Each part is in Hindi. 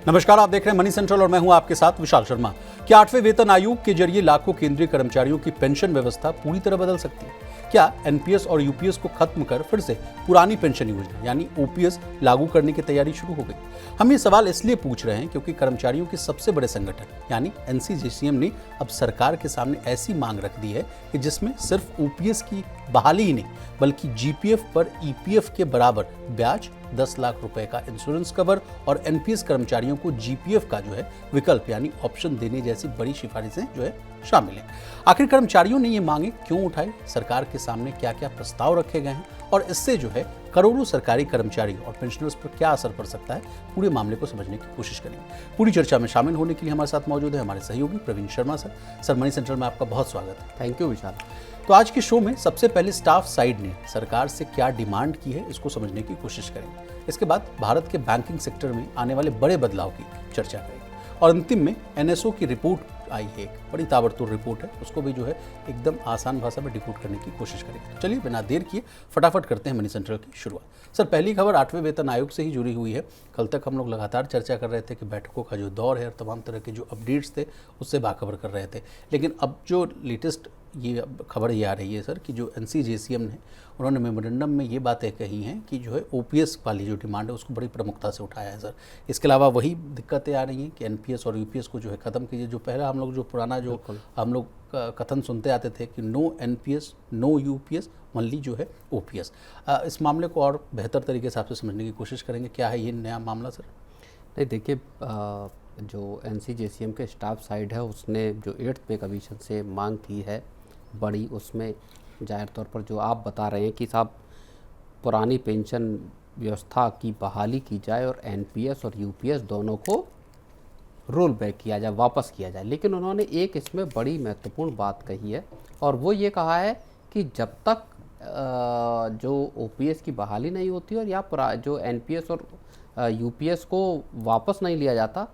नमस्कार, आप देख रहे हैं मनी सेंट्रल और मैं हूं आपके साथ विशाल शर्मा। क्या 8वें वेतन आयोग के जरिए लाखों केंद्रीय कर्मचारियों की पेंशन व्यवस्था पूरी तरह बदल सकती है? क्या एनपीएस और यूपीएस को खत्म कर फिर से पुरानी पेंशन योजना यानी ओपीएस लागू करने की तैयारी शुरू हो गई? हम ये सवाल इसलिए पूछ रहे हैं क्योंकि कर्मचारियों के सबसे बड़े संगठन यानी एनसीजेसीएम ने अब सरकार के सामने ऐसी मांग रख दी है कि जिसमें सिर्फ ओपीएस की बहाली ही नहीं बल्कि जीपीएफ पर ईपीएफ के बराबर ब्याज, 10 लाख रुपए का इंश्योरेंस कवर और एनपीएस कर्मचारियों को जीपीएफ का जो है विकल्प यानी ऑप्शन देने जैसी बड़ी सिफारिशें जो है शामिल हैं। आखिर कर्मचारियों ने ये मांगे क्यों उठाई, सरकार के सामने क्या क्या प्रस्ताव रखे गए हैं और इससे जो है करोड़ों सरकारी कर्मचारियों और पेंशनर्स पर क्या असर पड़ सकता है, पूरे मामले को समझने की कोशिश करेंगे। पूरी चर्चा में शामिल होने के लिए हमारे साथ मौजूद है हमारे सहयोगी Praveen Sharma sir. Sir, money central में आपका बहुत स्वागत है। Thank you Vishal. तो आज के शो में सबसे पहले स्टाफ साइड ने सरकार से क्या डिमांड की है इसको समझने की कोशिश करेंगे। इसके बाद भारत के बैंकिंग सेक्टर में आने वाले बड़े बदलाव की चर्चा करेंगे और अंतिम में एनएसओ की रिपोर्ट आई है, एक बड़ी ताबड़तोड़ रिपोर्ट है, उसको भी जो है एकदम आसान भाषा में डिकोड करने की कोशिश करेंगे। तो चलिए बिना देर किए फटाफट करते हैं मनी सेंट्रल की शुरुआत। सर, पहली खबर 8वें वेतन आयोग से ही जुड़ी हुई है। कल तक हम लोग लगातार चर्चा कर रहे थे कि बैठकों का जो दौर है और तमाम तरह के जो अपडेट्स थे उससे बाखबर कर रहे थे, लेकिन अब जो लेटेस्ट ये खबर ये आ रही है सर कि जो एनसीजेसीएम ने उन्होंने मेमोरेंडम में ये बातें कही हैं कि जो है ओपीएस वाली जो डिमांड है उसको बड़ी प्रमुखता से उठाया है सर। इसके अलावा वही दिक्कतें आ रही हैं कि एनपीएस और यूपीएस को जो है ख़त्म कीजिए। जो पहला हम लोग जो पुराना जो हम लोग कथन सुनते आते थे कि no NPS no UPS only जो है ओपीएस, इस मामले को और बेहतर तरीके से आपसे समझने की कोशिश करेंगे। क्या है ये नया मामला सर? नहीं, देखिए, जो एनसीजेसीएम के स्टाफ साइड है उसने जो 8th पे कमीशन से मांग की है बड़ी, उसमें जाहिर तौर पर जो आप बता रहे हैं कि साहब पुरानी पेंशन व्यवस्था की बहाली की जाए और एनपीएस और यूपीएस दोनों को रोल बैक किया जाए, वापस किया जाए। लेकिन उन्होंने एक इसमें बड़ी महत्वपूर्ण बात कही है और वो ये कहा है कि जब तक जो ओपीएस की बहाली नहीं होती और या जो एनपीएस और यूपीएस को वापस नहीं लिया जाता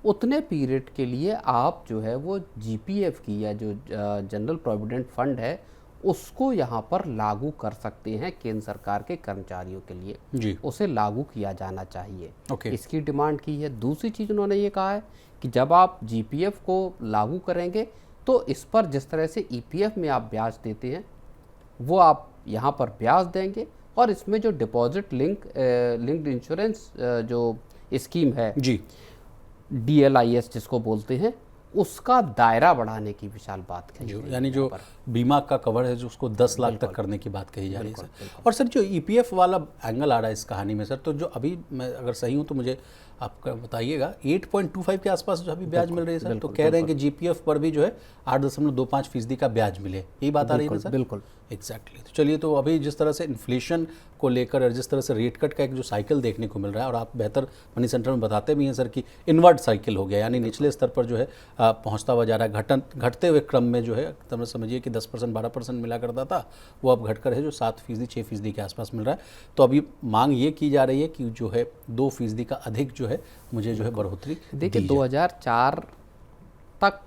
उतने पीरियड के लिए आप जो है वो जीपीएफ की या जो जनरल प्रोविडेंट फंड है उसको यहाँ पर लागू कर सकते हैं केंद्र सरकार के कर्मचारियों के लिए जी, उसे लागू किया जाना चाहिए। ओके। इसकी डिमांड की है। दूसरी चीज़ उन्होंने ये कहा है कि जब आप जीपीएफ को लागू करेंगे तो इस पर जिस तरह से ईपीएफ में आप ब्याज देते हैं वो आप यहाँ पर ब्याज देंगे और इसमें जो डिपॉजिट लिंक्ड इंश्योरेंस जो स्कीम है जी, डीएलआईएस जिसको बोलते हैं, उसका दायरा बढ़ाने की विशाल बात कही है। यानी जो बीमा का कवर है जो उसको 10 लाख तक करने की बात कही जा रही है सर। और सर जो ईपीएफ वाला एंगल आ रहा है इस कहानी में सर, तो जो अभी मैं अगर सही हूँ तो मुझे आपका बताइएगा 8.25 के आसपास जो अभी ब्याज मिल रही है सर, तो कह रहे हैं कि जीपीएफ पर भी जो है 8.25% का ब्याज मिले, यही बात आ रही है ना सर? बिल्कुल एग्जैक्टली। तो चलिए, तो अभी जिस तरह से इन्फ्लेशन को लेकर और जिस तरह से रेट कट का एक जो साइकिल देखने को मिल रहा है और आप बेहतर मनी सेंटर में बताते भी हैं सर कि इनवर्ट साइकिल हो गया, यानी निचले स्तर पर जो है पहुंचता हुआ जा रहा है, घटते हुए क्रम में जो है तब समझिए कि 10% 12% मिला करता था वो अब घटकर है जो 7% 6% के आसपास मिल रहा है। तो अभी मांग ये की जा रही है कि जो है 2% का अधिक जो है मुझे जो है बढ़ोतरी। देखिए, 2004 तक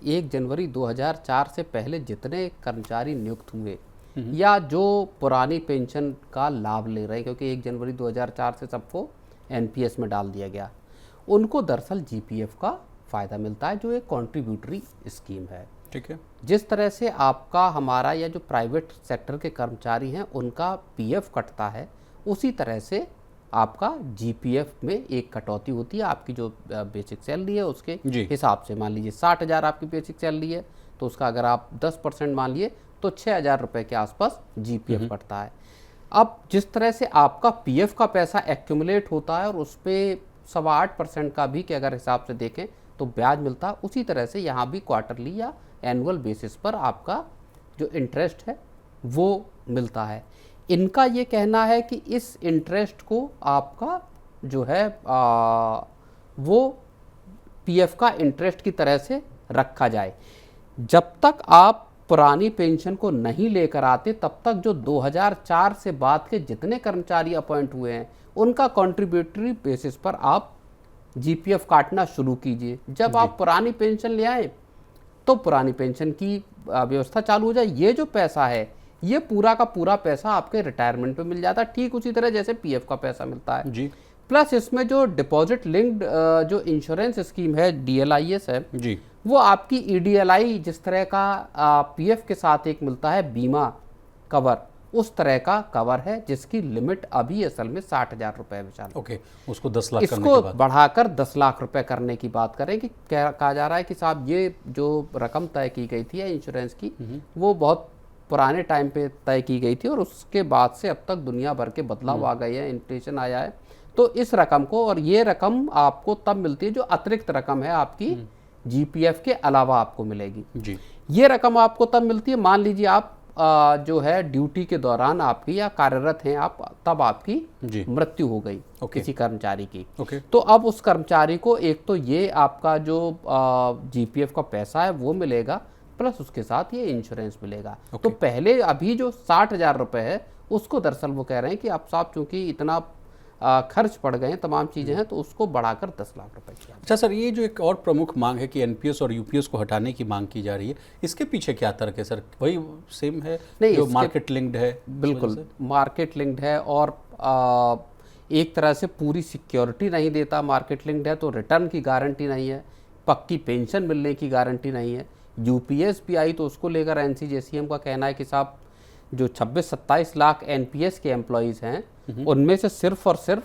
1 जनवरी 2004 से पहले जितने कर्मचारी नियुक्त हुए या जो पुरानी पेंशन का लाभ ले रहे हैं, क्योंकि 1 जनवरी 2004 से सबको एनपीएस में डाल दिया गया, उनको दरअसल जीपीएफ का फ़ायदा मिलता है जो एक कॉन्ट्रीब्यूटरी स्कीम है। ठीक है। जिस तरह से आपका हमारा या जो प्राइवेट सेक्टर के कर्मचारी हैं उनका पीएफ कटता है, उसी तरह से आपका जीपीएफ में एक कटौती होती है। आपकी जो बेसिक सैलरी है उसके हिसाब से, मान लीजिए 60,000 आपकी बेसिक सैलरी है तो उसका अगर आप 10% मान लिए तो 6,000 रुपये के आसपास जीपीएफ कटता है। अब जिस तरह से आपका पीएफ का पैसा एक्यूमुलेट होता है और उस पर 8.25% का भी कि अगर हिसाब से देखें तो ब्याज मिलता है, उसी तरह से यहाँ भी क्वार्टरली या एनुअल बेसिस पर आपका जो इंटरेस्ट है वो मिलता है। इनका ये कहना है कि इस इंटरेस्ट को आपका जो है वो पीएफ का इंटरेस्ट की तरह से रखा जाए। जब तक आप पुरानी पेंशन को नहीं लेकर आते तब तक जो 2004 से बाद के जितने कर्मचारी अपॉइंट हुए हैं उनका कॉन्ट्रीब्यूटरी बेसिस पर आप जीपीएफ काटना शुरू कीजिए। जब आप पुरानी पेंशन ले आए तो पुरानी पेंशन की व्यवस्था चालू हो जाए। ये जो पैसा है ये पूरा का पूरा पैसा आपके रिटायरमेंट पे मिल जाता है, ठीक उसी तरह जैसे पीएफ का पैसा मिलता है जी। प्लस इसमें जो डिपॉजिट लिंक्ड जो इंश्योरेंस स्कीम है DLIS है जी, वो आपकी EDLI जिस तरह का PF के साथ एक मिलता है बीमा कवर, उस तरह का कवर है जिसकी लिमिट अभी असल में 60,000 रुपये विशाल। ओके, उसको 10 लाख करने इसको के बाद बढ़ाकर 10 लाख रुपए करने की बात करें कि कहा जा रहा है कि साहब ये जो रकम तय की गई थी इंश्योरेंस की वो बहुत पुराने टाइम पे तय की गई थी और उसके बाद से अब तक दुनिया भर के बदलाव आ गए हैं, इन्फ्लेशन आया है, तो इस रकम को, और ये रकम आपको तब मिलती है जो अतिरिक्त रकम है आपकी GPF के अलावा आपको मिलेगी जी, ये रकम आपको तब मिलती है, मान लीजिए आप जो है ड्यूटी के दौरान आपकी या कार्यरत हैं आप, तब आपकी जी, मृत्यु हो गई ओके, किसी कर्मचारी की, ओके, तो अब उस कर्मचारी को एक तो ये आपका जो GPF का पैसा है वो मिलेगा, प्लस उसके साथ ये इंश्योरेंस मिलेगा। तो पहले अभी जो 60,000 रुपये है उसको दरअसल वो कह रहे हैं कि अब साहब चूंकि इतना खर्च पड़ गए हैं, तमाम चीज़ें हैं, तो उसको बढ़ाकर 10 लाख रुपए किया। अच्छा सर, ये जो एक और प्रमुख मांग है कि NPS और UPS को हटाने की मांग की जा रही है, इसके पीछे क्या तर्क है सर? वही सेम है नहीं, जो मार्केट लिंक्ड है? बिल्कुल मार्केट लिंक्ड है और एक तरह से पूरी सिक्योरिटी नहीं देता। मार्केट लिंक्ड है तो रिटर्न की गारंटी नहीं है, पक्की पेंशन मिलने की गारंटी नहीं है। UPS भी आई तो उसको लेकर NCJCM का कहना है कि साहब जो 26-27 लाख NPS के एम्प्लॉयज़ हैं उनमें से सिर्फ और सिर्फ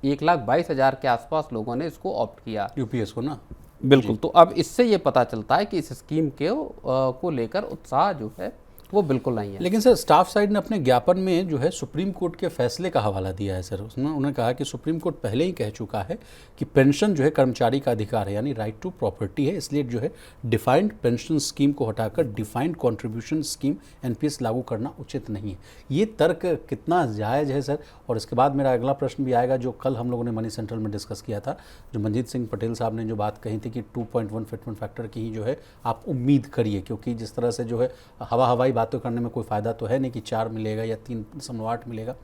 1,22,000 के आसपास लोगों ने इसको ऑप्ट किया UPS को ना। बिल्कुल। तो अब इससे ये पता चलता है कि इस स्कीम के को लेकर उत्साह जो है वो बिल्कुल नहीं है। लेकिन सर स्टाफ साइड ने अपने ज्ञापन में जो है सुप्रीम कोर्ट के फैसले का हवाला दिया है सर। उसमें उन्होंने कहा कि सुप्रीम कोर्ट पहले ही कह चुका है कि पेंशन जो है कर्मचारी का अधिकार है, यानी राइट टू प्रॉपर्टी है, इसलिए जो है डिफाइंड पेंशन स्कीम को हटाकर डिफाइंड कंट्रीब्यूशन स्कीम NPS लागू करना उचित नहीं है। ये तर्क कितना जायज़ है सर? और इसके बाद मेरा अगला प्रश्न भी आएगा जो कल हम लोगों ने मनी सेंट्रल में डिस्कस किया था, जो मनजीत सिंह पटेल साहब ने जो बात कही थी कि 2.1 फिटमेंट फैक्टर की ही जो है आप उम्मीद करिए, क्योंकि जिस तरह से जो है हवाई बातें करने में कोई फ़ायदा तो है नहीं कि 4 मिलेगा या 3.8 मिलेगा।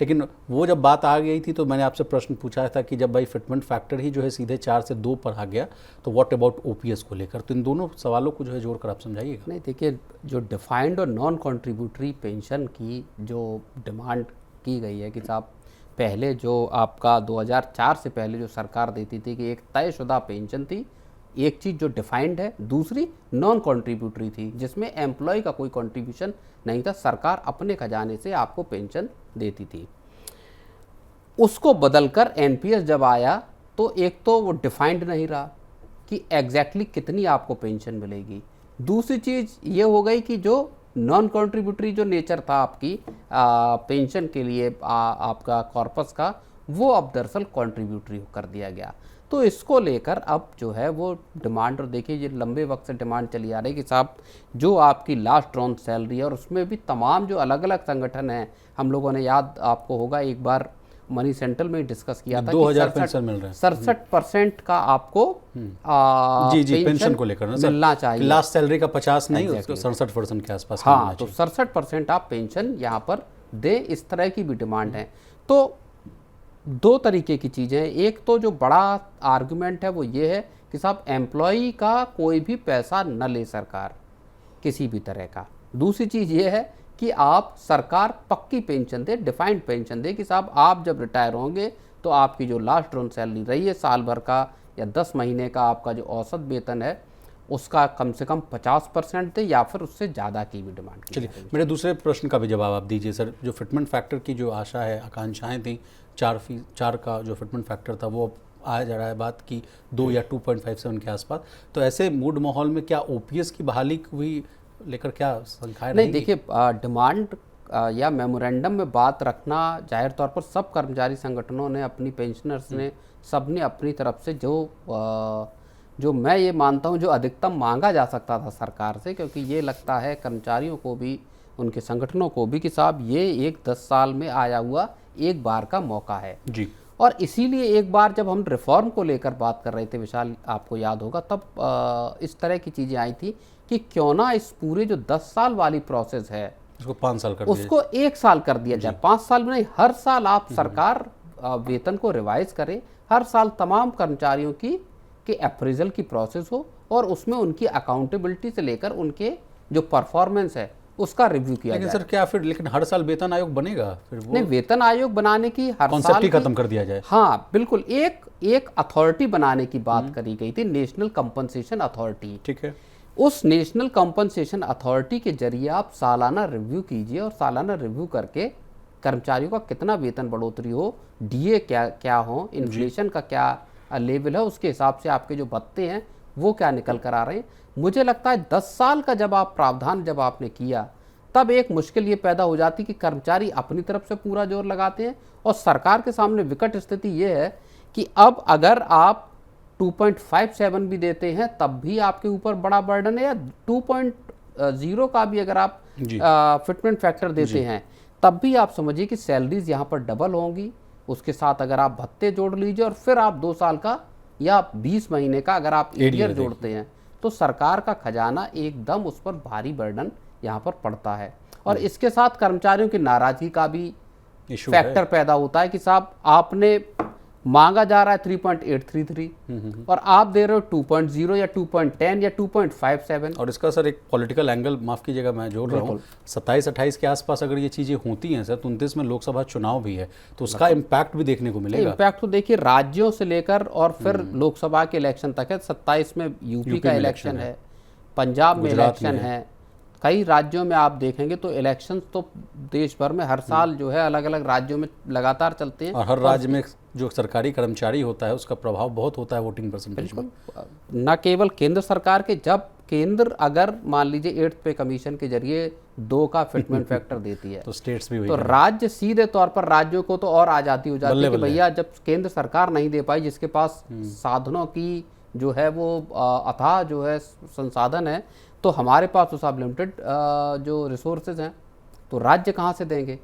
लेकिन वो जब बात आ गई थी तो मैंने आपसे प्रश्न पूछा था कि जब भाई फिटमेंट फैक्टर ही जो है सीधे 4 से 2 पर आ गया तो व्हाट अबाउट OPS को लेकर? तो इन दोनों सवालों को जो है जोड़कर आप समझाइएगा। नहीं, देखिए, जो डिफाइंड और नॉन कॉन्ट्रीब्यूटरी पेंशन की जो डिमांड की गई है कि साहब पहले जो आपका 2004 से पहले जो सरकार देती थी कि एक तयशुदा पेंशन थी, एक चीज़ जो डिफाइंड है, दूसरी नॉन कॉन्ट्रीब्यूटरी थी जिसमें एम्प्लॉय का कोई कंट्रीब्यूशन नहीं था, सरकार अपने खजाने से आपको पेंशन देती थी। उसको बदलकर NPS जब आया तो एक तो वो डिफाइंड नहीं रहा कि एग्जैक्टली कितनी आपको पेंशन मिलेगी, दूसरी चीज़ ये हो गई कि जो नॉन कॉन्ट्रीब्यूटरी जो नेचर था आपकी पेंशन के लिए आपका कॉर्पस का, वो अब दरअसल कॉन्ट्रीब्यूटरी कर दिया गया। तो इसको लेकर अब जो है वो डिमांड, और देखिए ये लंबे वक्त से डिमांड चली आ रही है कि साहब जो आपकी लास्ट ड्रॉन सैलरी है, और उसमें भी तमाम जो अलग अलग संगठन हैं, हम लोगों ने याद आपको होगा एक बार मनी सेंट्रल में डिस्कस किया था 2000 पेंशन मिल रहा है, 67% का आपको जी पेंशन को लेकर ना मिलना चाहिए। लास्ट सैलरी का 50 नहीं, 67% के आसपास। हाँ, तो 67% आप पेंशन यहाँ पर दे, इस तरह की भी डिमांड है। तो दो तरीके की चीज़ें हैं, एक तो जो बड़ा आर्गुमेंट है वो ये है कि साहब एम्प्लॉई का कोई भी पैसा न ले सरकार किसी भी तरह का। दूसरी चीज़ ये है कि आप सरकार पक्की पेंशन दे, डिफाइंड पेंशन दे कि साहब आप जब रिटायर होंगे तो आपकी जो लास्ट ड्रॉन सैलरी रही है साल भर का या 10 महीने का आपका जो औसत वेतन है उसका कम से कम 50% दे, या फिर उससे ज़्यादा की भी डिमांड की। चलिए, मेरे दूसरे प्रश्न का भी जवाब आप दीजिए सर। जो फिटमेंट फैक्टर की जो आशा है, आकांक्षाएं थी, 4 का जो फिटमेंट फैक्टर था वो आया जा रहा है बात की 2 या 2.57 के आसपास। तो ऐसे मूड माहौल में क्या OPS की बहाली हुई लेकर क्या संख्याएं नहीं, देखिए, डिमांड या मेमोरेंडम में बात रखना जाहिर तौर पर सब कर्मचारी संगठनों ने, अपनी पेंशनर्स ने, सब ने अपनी तरफ से जो मैं ये मानता हूँ जो अधिकतम मांगा जा सकता था सरकार से, क्योंकि ये लगता है कर्मचारियों को भी, उनके संगठनों को भी कि साहब ये एक 10 साल में आया हुआ एक बार का मौका है जी। और इसीलिए एक बार जब हम रिफॉर्म को लेकर बात कर रहे थे विशाल, आपको याद होगा, तब इस तरह की चीज़ें आई थी कि क्यों ना इस पूरे जो 10 साल वाली प्रोसेस है उसको 5 साल कर उसको 1 साल कर दिया जाए। 5 साल में नहीं, हर साल आप सरकार वेतन को रिवाइज करे, हर साल तमाम कर्मचारियों की अप्रेजल की प्रोसेस हो और उसमें उनकी अकाउंटेबिलिटी से लेकर उनके जो परफॉर्मेंस है उसका रिव्यू किया लेकिन जाए। सर क्या फिर, लेकिन हर साल वेतन आयोग बनेगा फिर? वो नहीं, वेतन आयोग बनाने की हर कॉन्सेप्ट साल ही खत्म कर दिया जाए। हाँ बिल्कुल, एक अथॉरिटी बनाने की बात करी गई थी, नेशनल कंपनसेशन अथॉरिटी। ठीक है। उस नेशनल कंपनसेशन अथॉरिटी के जरिए आप सालाना रिव्यू कीजिए और सालाना रिव्यू करके कर्मचारियों का कितना वेतन बढ़ोतरी हो, डीए क्या क्या हो, इन्फ्लेशन का क्या लेवल है, उसके हिसाब से आपके जो भत्ते हैं वो क्या निकल कर आ रहे हैं। मुझे लगता है 10 साल का जब आप प्रावधान जब आपने किया, तब एक मुश्किल ये पैदा हो जाती कि कर्मचारी अपनी तरफ से पूरा जोर लगाते हैं और सरकार के सामने विकट स्थिति ये है कि अब अगर आप 2.57 भी देते हैं तब भी आपके ऊपर बड़ा बर्डन है, या 2.0 का भी अगर आप फिटमेंट फैक्टर देते हैं तब भी आप समझिए कि सैलरीज यहाँ पर डबल होंगी। उसके साथ अगर आप भत्ते जोड़ लीजिए और फिर आप 2 साल का या 20 महीने का अगर आप एरियर जोड़ते हैं तो सरकार का खजाना एकदम उस पर भारी बर्डन यहाँ पर पड़ता है। और इसके साथ कर्मचारियों की नाराजगी का भी फैक्टर पैदा होता है कि साहब आपने मांगा जा रहा है 3.833 और आप दे रहे हो 2.0 या 2.10 या 2.57। और इसका सर एक पॉलिटिकल एंगल, माफ कीजिएगा मैं जोड़ रहा हूँ, 27-28 के आसपास अगर ये चीजें होती हैं सर, तो 29 में लोकसभा चुनाव भी है, तो उसका इम्पैक्ट भी देखने को मिलेगा। इम्पैक्ट तो देखिए राज्यों से लेकर और फिर लोकसभा के इलेक्शन तक है। 27 में यूपी का इलेक्शन है, पंजाब में इलेक्शन है, कई राज्यों में आप देखेंगे तो इलेक्शंस तो देश भर में हर साल जो है अलग अलग राज्यों में लगातार चलते हैं। और हर राज्य में जो सरकारी कर्मचारी होता है उसका प्रभाव बहुत होता है वोटिंग परसेंटेज में। न केवल केंद्र सरकार के, जब केंद्र अगर मान लीजिए 8th पे कमीशन के जरिए 2 का फिटमेंट फैक्टर देती है तो स्टेट्स भी वही तो राज्य सीधे तौर पर राज्यों को तो और आज़ादी हो जाती है कि भैया जब केंद्र सरकार नहीं दे पाई, जिसके पास साधनों की जो है वो अथाह जो है संसाधन है, तो हमारे पास तो सब लिमिटेड जो रिसोर्सेज हैं, तो राज्य कहाँ से देंगे?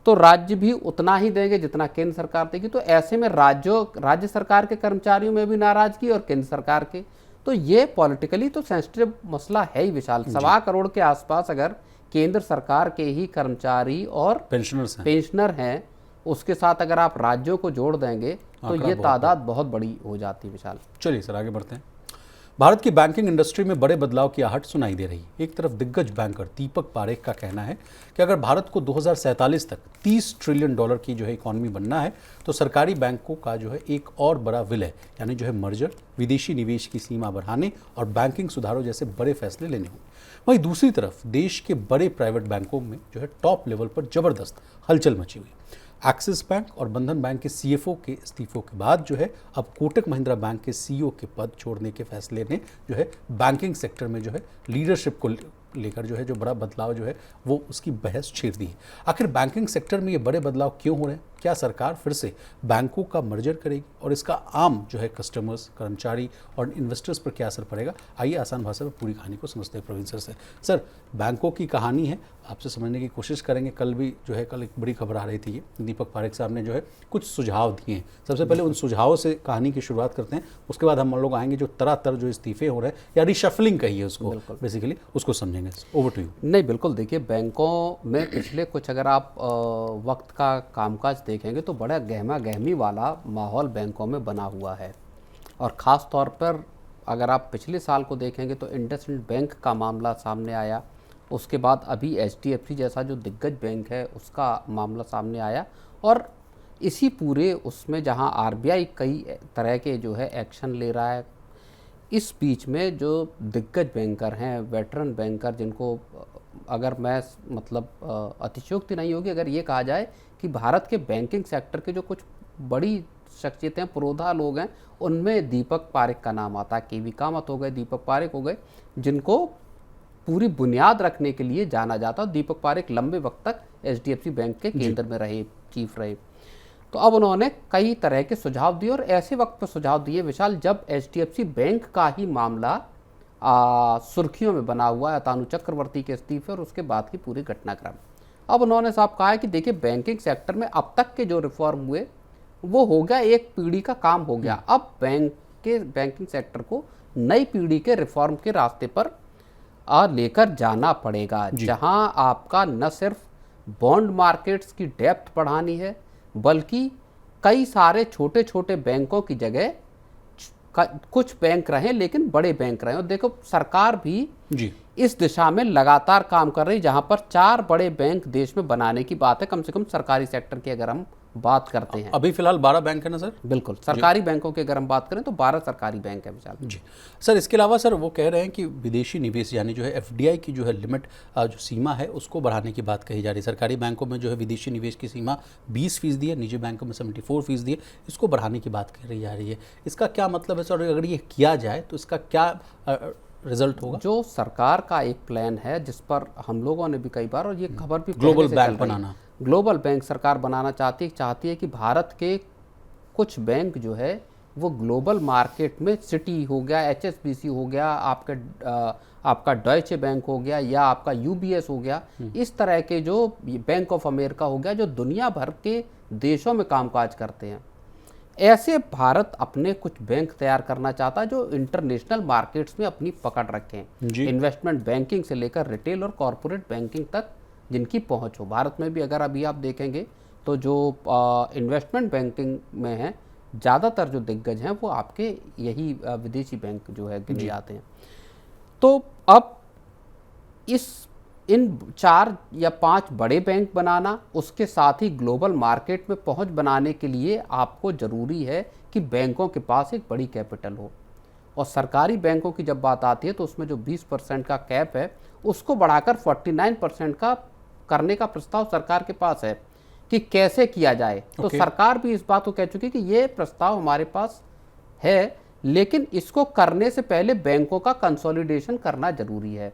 तो राज्य भी उतना ही देंगे जितना केंद्र सरकार देगी। तो ऐसे में राज्य सरकार के कर्मचारियों में भी नाराजगी और केंद्र सरकार के, तो ये पॉलिटिकली तो सेंसिटिव मसला है ही विशाल। 1.25 करोड़ के आसपास अगर केंद्र सरकार के ही कर्मचारी और पेंशनर हैं, उसके साथ अगर आप राज्यों को जोड़ देंगे तो ये तादाद बहुत बड़ी हो जाती है विशाल। चलिए सर आगे बढ़ते हैं। भारत की बैंकिंग इंडस्ट्री में बड़े बदलाव की आहट सुनाई दे रही है। एक तरफ दिग्गज बैंकर दीपक पारेख का कहना है कि अगर भारत को 2047 तक $30 ट्रिलियन की जो है इकॉनमी बनना है तो सरकारी बैंकों का जो है एक और बड़ा विलय यानी जो है मर्जर, विदेशी निवेश की सीमा बढ़ाने और बैंकिंग सुधारों जैसे बड़े फैसले लेने होंगे। वहीं दूसरी तरफ देश के बड़े प्राइवेट बैंकों में जो है टॉप लेवल पर जबरदस्त हलचल मची हुई। एक्सिस बैंक और बंधन बैंक के सीएफओ के इस्तीफों के बाद जो है अब कोटक महिंद्रा बैंक के सीईओ के पद छोड़ने के फैसले ने जो है बैंकिंग सेक्टर में जो है लीडरशिप को लेकर जो है जो बड़ा बदलाव जो है वो उसकी बहस छेड़ दी है। आखिर बैंकिंग सेक्टर में ये बड़े बदलाव क्यों हो रहे हैं? क्या सरकार फिर से बैंकों का मर्जर करेगी और इसका आम जो है कस्टमर्स, कर्मचारी और इन्वेस्टर्स पर क्या असर पड़ेगा? आइए आसान भाषा में पूरी कहानी को समझते हैं प्रवीण सर से। सर, बैंकों की कहानी है, आपसे समझने की कोशिश करेंगे। कल एक बड़ी खबर आ रही थी, दीपक पारेख साहब ने जो है कुछ सुझाव दिए हैं। सबसे पहले उन सुझावों से कहानी की शुरुआत करते हैं, उसके बाद हम लोग आएंगे जो तरह जो इस्तीफे हो रहे हैं या रिशफलिंग कहिए उसको, बेसिकली उसको समझेंगे। Over to you. नहीं बिल्कुल, देखिए बैंकों में पिछले कुछ अगर आप वक्त का कामकाज देखेंगे तो बड़ा गहमा गहमी वाला माहौल बैंकों में बना हुआ है। और ख़ास तौर पर अगर आप पिछले साल को देखेंगे तो इंडसइंड बैंक का मामला सामने आया, उसके बाद अभी HDFC जैसा जो दिग्गज बैंक है उसका मामला सामने आया, और इसी पूरे उसमें जहां RBI कई तरह के जो है एक्शन ले रहा है, इस बीच में जो दिग्गज बैंकर हैं, वेटरन बैंकर, जिनको अगर मैं मतलब अतिशयोक्ति नहीं होगी अगर ये कहा जाए कि भारत के बैंकिंग सेक्टर के जो कुछ बड़ी शख्सियतें, पुरोधा लोग हैं, उनमें दीपक पारेख का नाम आता है। KV कामत हो गए, दीपक पारेख हो गए, जिनको पूरी बुनियाद रखने के लिए जाना जाता। दीपक पारेख लंबे वक्त तक HDFC बैंक के केंद्र में रहे, चीफ रहे। तो अब उन्होंने कई तरह के सुझाव दिए और ऐसे वक्त पर सुझाव दिए विशाल जब HDFC बैंक का ही मामला सुर्खियों में बना हुआ है, तानु चक्रवर्ती के इस्तीफे और उसके बाद की पूरी घटनाक्रम। अब उन्होंने साहब कहा है कि देखिए बैंकिंग सेक्टर में अब तक के जो रिफॉर्म हुए वो हो गया, एक पीढ़ी का काम हो गया। अब बैंकिंग सेक्टर को नई पीढ़ी के रिफॉर्म के रास्ते पर लेकर जाना पड़ेगा, जहां आपका न सिर्फ बॉन्ड मार्केट्स की डेप्थ बढ़ानी है बल्कि कई सारे छोटे छोटे बैंकों की जगह कुछ बैंक रहें लेकिन बड़े बैंक रहें। और देखो सरकार भी जी। इस दिशा में लगातार काम कर रही, जहां पर 4 बड़े बैंक देश में बनाने की बात है, कम से कम सरकारी सेक्टर की अगर हम बात करते हैं। अभी फिलहाल 12 बैंक है ना सर? बिल्कुल, सरकारी बैंकों की अगर हम बात करें तो 12 सरकारी बैंक है विशाल जी सर। इसके अलावा सर वो कह रहे हैं कि विदेशी निवेश यानी जो है एफडीआई की जो है लिमिट, जो सीमा है उसको बढ़ाने की बात कही जा रही है। सरकारी बैंकों में जो है विदेशी निवेश की सीमा 20% है, निजी बैंकों में 74% है, इसको बढ़ाने की बात कही जा रही है। इसका क्या मतलब है सर? अगर ये किया जाए तो इसका क्या रिजल्ट होगा? जो सरकार का एक प्लान है जिस पर हम लोगों ने भी कई बार, और ये खबर भी ग्लोबल बैंक बनाना, ग्लोबल बैंक सरकार बनाना चाहती है कि भारत के कुछ बैंक जो है वो ग्लोबल मार्केट में, सिटी हो गया, एचएसबीसी हो गया, आपका डॉयचे बैंक हो गया, या आपका यूबीएस हो गया, इस तरह के जो बैंक ऑफ अमेरिका हो गया, जो दुनिया भर के देशों में कामकाज करते हैं, ऐसे भारत अपने कुछ बैंक तैयार करना चाहता है जो इंटरनेशनल मार्केट्स में अपनी पकड़ रखें। इन्वेस्टमेंट बैंकिंग से लेकर रिटेल और कॉरपोरेट बैंकिंग तक जिनकी पहुंच हो। भारत में भी अगर अभी आप देखेंगे तो जो इन्वेस्टमेंट बैंकिंग में है, ज़्यादातर जो दिग्गज हैं वो आपके यही विदेशी बैंक जो है गिने जाते हैं। तो अब इन 4 या 5 बड़े बैंक बनाना, उसके साथ ही ग्लोबल मार्केट में पहुंच बनाने के लिए आपको ज़रूरी है कि बैंकों के पास एक बड़ी कैपिटल हो। और सरकारी बैंकों की जब बात आती है तो उसमें जो 20% का कैप है उसको बढ़ाकर 49% का करने का प्रस्ताव सरकार के पास है कि कैसे किया जाए। तो सरकार भी इस बात को कह चुकी है कि ये प्रस्ताव हमारे पास है, लेकिन इसको करने से पहले बैंकों का कंसोलिडेशन करना जरूरी है।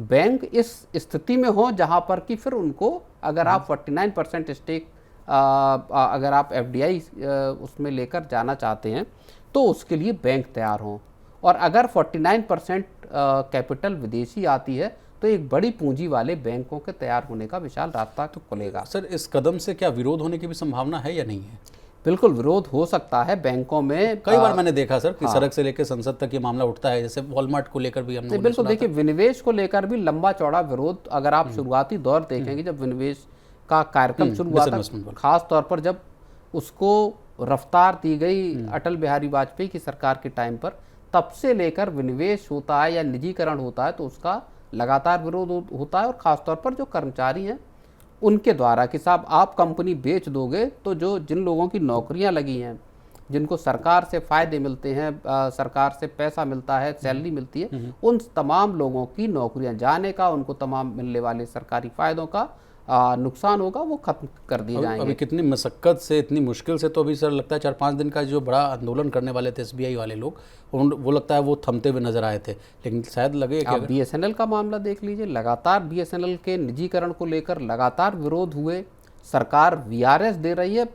बैंक इस स्थिति में हो जहां पर कि फिर उनको, अगर आप 49% स्टेक अगर आप एफडीआई उसमें लेकर जाना चाहते हैं तो उसके लिए बैंक तैयार हों, और अगर 49% कैपिटल विदेशी आती है तो एक बड़ी पूंजी वाले बैंकों के तैयार होने का विशाल रास्ता तो खुलेगा। सर इस कदम से क्या विरोध होने की भी संभावना है या नहीं है? बिल्कुल विरोध हो सकता है बैंकों में। कई बार मैंने देखा सर कि सड़क से लेकर संसद तक ये मामला उठता है, जैसे वॉलमार्ट को लेकर भी हमने बिल्कुल देखिए, विनिवेश को लेकर भी लंबा चौड़ा विरोध, अगर आप शुरुआती दौर देखेंगे जब विनिवेश का कार्यक्रम शुरू हुआ था, खास तौर पर जब उसको रफ्तार दी गई अटल बिहारी वाजपेयी की सरकार के टाइम पर, तब से लेकर विनिवेश होता है या निजीकरण होता है तो उसका लगातार विरोध होता है। और ख़ासतौर पर जो कर्मचारी हैं उनके द्वारा कि साहब आप कंपनी बेच दोगे तो जिन लोगों की नौकरियां लगी हैं, जिनको सरकार से फ़ायदे मिलते हैं, सरकार से पैसा मिलता है, सैलरी मिलती है, उन तमाम लोगों की नौकरियां जाने का, उनको तमाम मिलने वाले सरकारी फ़ायदों का नुकसान होगा, वो खत्म कर दिए जाएंगे। अभी कितनी मशक्क़त से, इतनी मुश्किल से, तो अभी सर लगता है 4-5 दिन का जो बड़ा आंदोलन करने वाले थे एसबीआई वाले लोग, वो लगता है वो थमते हुए नजर आए थे, लेकिन शायद लगे कि आप बीएसएनएल का मामला देख लीजिए, लगातार बीएसएनएल के निजीकरण को लेकर लगातार विरोध हुए, सरकार वीआरएस दे रही है,